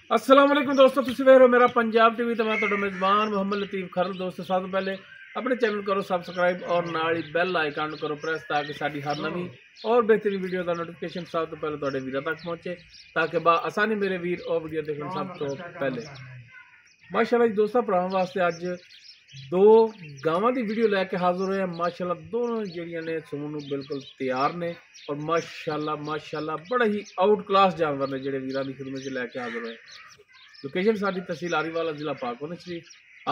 अस्सलाम वालेकुम दोस्तों, तुसीं वेख रहे हो मेरा पंजाब टीवी तो मैं तुहाडा मेज़बान मोहम्मद लतीफ़ खरल। दोस्तों सब तो पहले अपने चैनल करो सबसक्राइब और नाल ही बैल आइकन करो प्रेस ताकि साडी हर नवी और बेहतरीन वीडियो का नोटिफिकेशन सब तो पहले तुहाडे वीरां तक पहुंचे ताकि बा आसानी मेरे वीर और वीडियो देखने सब तो पहले। माशाल्लाह जी दोस्तों भरावां वास्ते अज दो गावां की वीडियो लैके हाजिर होए। माशाल्लाह दोनों जिहड़ियां ने सूण नूं बिल्कुल तैयार ने और माशाल्लाह बड़ा ही आउट क्लास जानवर ने जिहड़े वीरां दी खिदमत च लैके हाजिर होए। लोकेशन साडी तहसील आरीवाला जिला पाकवनी शरीफ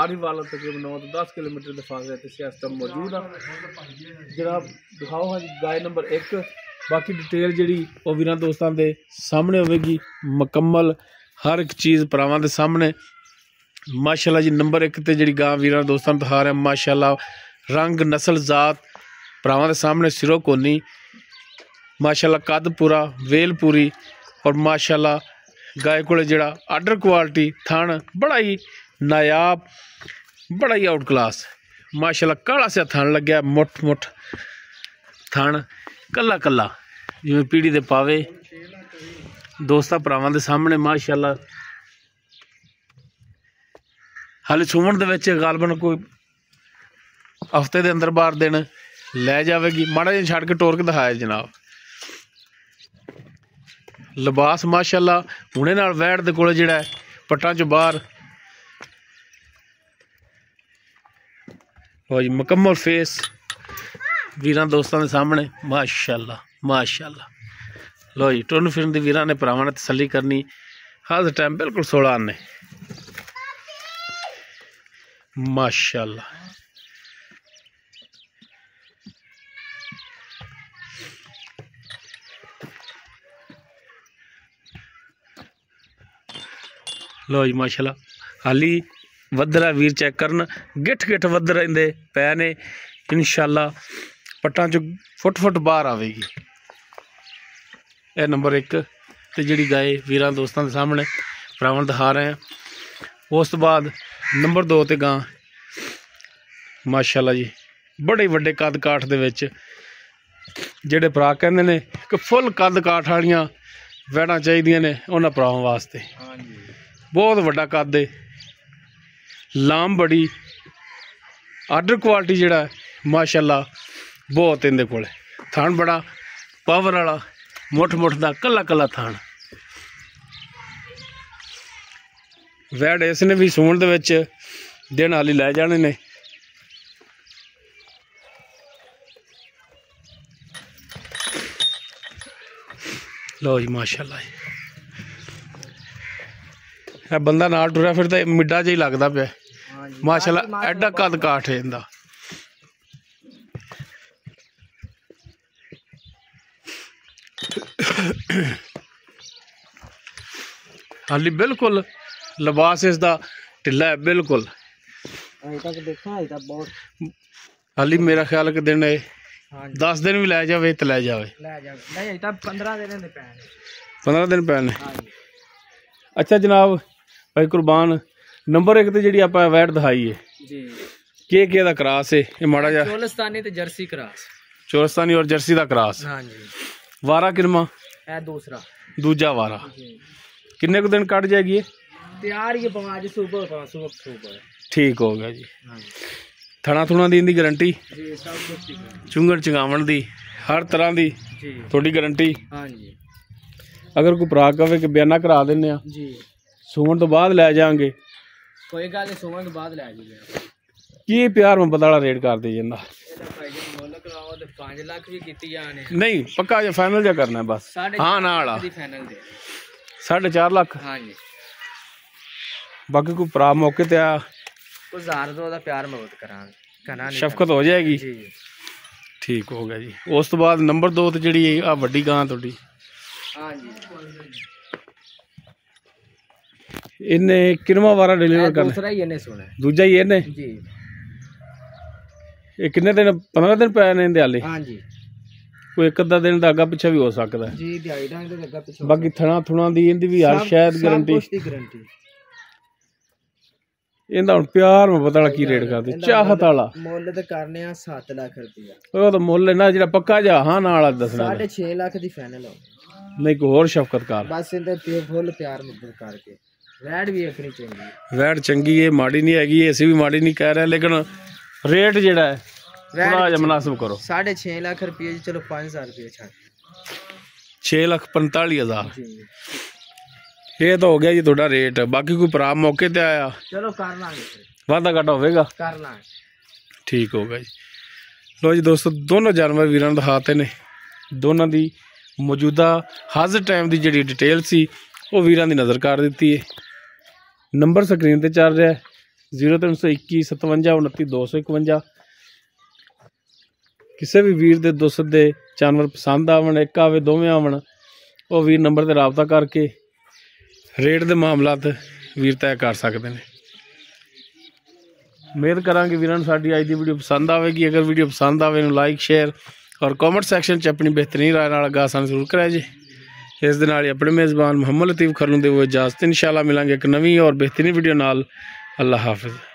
आरीवाला तकरीबन 9 तो 10 किलोमीटर के फासले ते इस टाइम मौजूद आ। जनाब दिखाओ हाँ जी गाय नंबर 1। बाकी डिटेल जिहड़ी वो वीरां दोस्तां दे सामने होवेगी मुकम्मल हर एक चीज़ भरावां दे सामने। माशाल्लाह जी नंबर 1 ते जिहड़ी गां वीरां दोस्तां नूं दिखा रहे हैं माशाल्लाह रंग नस्ल जात भरावां दे सामने सिरों कोनी माशाल्लाह कद पूरा वेल पूरी और माशाल्लाह गाय को जिहड़ा आर्डर क्वालिटी थण बड़ा ही नायाब बड़ा ही आउट क्लास माशाल्लाह काला सा थण लग्या मुठ थण कला कला जिवें पीढ़ी दे पावे दोस्तां भरावां दे सामने माशाल्लाह। हाले सूमण दे विच गालबन कोई हफ्ते दे अंदर बार दिन लै जाएगी। माड़ा जिहा छड़ के टोर के दिखाया जनाब। लिबास माशाल्लाह हुणे नाल वैड़ दे कोल जिहड़ा पट्टां चों बाहर हो जी मुकम्मल फेस वीरां दोस्तां दे सामने माशाल्लाह। लो जी टुरन फिरन दी वीरां ने भरावां ने तसल्ली करनी हर टाइम बिल्कुल 16 आने माशाल्लाह। लो जी माशाल्लाह हाली वधरा वीर चेक करन गिठ वध रहिंदे पै ने इंशाल्लाह पट्टां चों फुट बाहर आवेगी। यह नंबर 1 ते जिहड़ी गाय वीरां दोस्तां दे सामने भरावां दिखा रहे हैं। उस तो बाद नंबर 2 ते गां माशाल्लाह जी बड़े वड्डे कद काठ दे विच जिहड़े भरा कहंदे ने कि फुल कद काठ वालियां वैड़ां चाहीदियां ने उन्हां भरावां वास्ते बहुत वड्डा कद है लाम बड़ी आर्डर क्वालिटी जिहड़ा माशाल्लाह बहुत इहदे कोल थण बड़ा पावर वाला मुठ दा कला थण वैड़ इसने भी सूण दे विच दिन हाली लै जाने ने। लो जी माशाल्लाह है बंदा नाल टुरया फिर तो मिड्डा जिहा लगदा पिया माशाल्लाह एडा कद काठ है इहदा। हाली बिल्कुल लिबास इसदा ढिला है बिल्कुल। हाली मेरा ख्याल कि दिन 10 दिन भी लै जावे तो लै जावे 15 दिन पैने। अच्छा जनाब भाई कुरबान नंबर 1 ते जिहड़ी आपां वैट दिखाई है के दा क्रास है ये माड़ा जा चोलस्तानी ते जर्सी क्रास चोलस्तानी और जर्सी दा क्रास। हां जी वारा किरमा है दूजा वारा किन्ने को दिन कट जाएगी तैयार ही आज सुबह ठीक हो गया जी। थणा थुणा दी गारंटी जी सब कुछ चुंगण चंगावण दी हर तरह दी थोड़ी गारंटी। हां जी अगर कोई भरा कहे कि बयाना करा देने जी सूमण तो बाद लै जाएंगे कोई गल नहीं सूमण तो बाद लै जाएंगे की प्यार मुहब्बत वाला रेट कर दी जांदा तो 5 लाख भी कीती जाने नहीं पक्का जो फाइनल जा करना है बस। हाँ नाल फाइनल दे 4.5 लाख। हाँ जी बाकी कोई भरा मौके ते आ कुछ 1000 दा प्यार मुहब्बत करा शफकत हो जाएगी जी ठीक हो गया जी। उस तो बाद नंबर 2 ते जिहड़ी आ वड्डी गां तुहाडी हाँ जी इन्ने किनवा वारा डिलीवर करना दूसरा ही इन्ने सुना दूजा ही इन्ने जी। ये किन्ने दिन 15 दिन पै ने हाले। हाँ जी कोई एक अद्धा दिन दा अग्गा पिछा भी हो सकता है जी दिहाड़ी ढंग ते अग्गा पिछा बाकी थणा थुणा दी इंदी भी हर शायद गारंटी इंदा हुण प्यार मुहब्बत वाला की रेट करदे चाहत वाला मुੱਲ ते करने आ 7 लाख रुपया ਉਹ ਤਾਂ ਮੁੱਲ ਨਾ ਜਿਹੜਾ ਪੱਕਾ ਜਾ ਹਾਂ ਨਾਲ ਦੱਸਣਾ 6.5 लाख दी फाइनल हो नहीं कोई और शफकत कर बस इंदे पे फुल प्यार मुहब्बत करके वैट भी अपनी चाहिए। वैट चंगी है, माड़ी नहीं हैगी, ऐसी भी माड़ी नहीं कह रहे, लेकिन रेट जेड़ा है थोड़ा जिहा मुनासिब करो। 6.5 लाख रुपये जी, चलो 5,000 रुपये छड़ 6,45,000 ये तो हो गया जी थोड़ा रेट। बाकी कोई भरा मौके ते आया चलो कर लांगे, वादा घाटा होगा, कर लांगे, ठीक होगा जी। लो जी दोस्तों, दोनों जानवर वीरां नूं दिखाते ने, दोनों दी मौजूदा हाजिर टाइम की जी डिटेल सी वो वीरां दी नज़र कर दी है। नंबर स्क्रीन पर चल रहा है 0321 57 29 251। किसी भी वीर दे दोस्त दे जानवर पसंद आवन, एक आवे दोवें आवन, वो वीर नंबर पर राबता करके रेट के मामलात वीर तय कर सकते हैं। उम्मीद करा कि वीरां नूं साडी अज की वीडियो पसंद आएगी। अगर वीडियो पसंद आए तो लाइक शेयर और कॉमेंट सैक्शन च अपनी बेहतरीन राय नाल आसान जरूर कराए जी। इस दे नाल अपने मेज़बान मुहम्मद लतीफ़ खरलू दे इजाज़त, इंशाअल्लाह मिलांगे एक नवी और बेहतरीन वीडियो नाल। अल्लाह हाफिज़।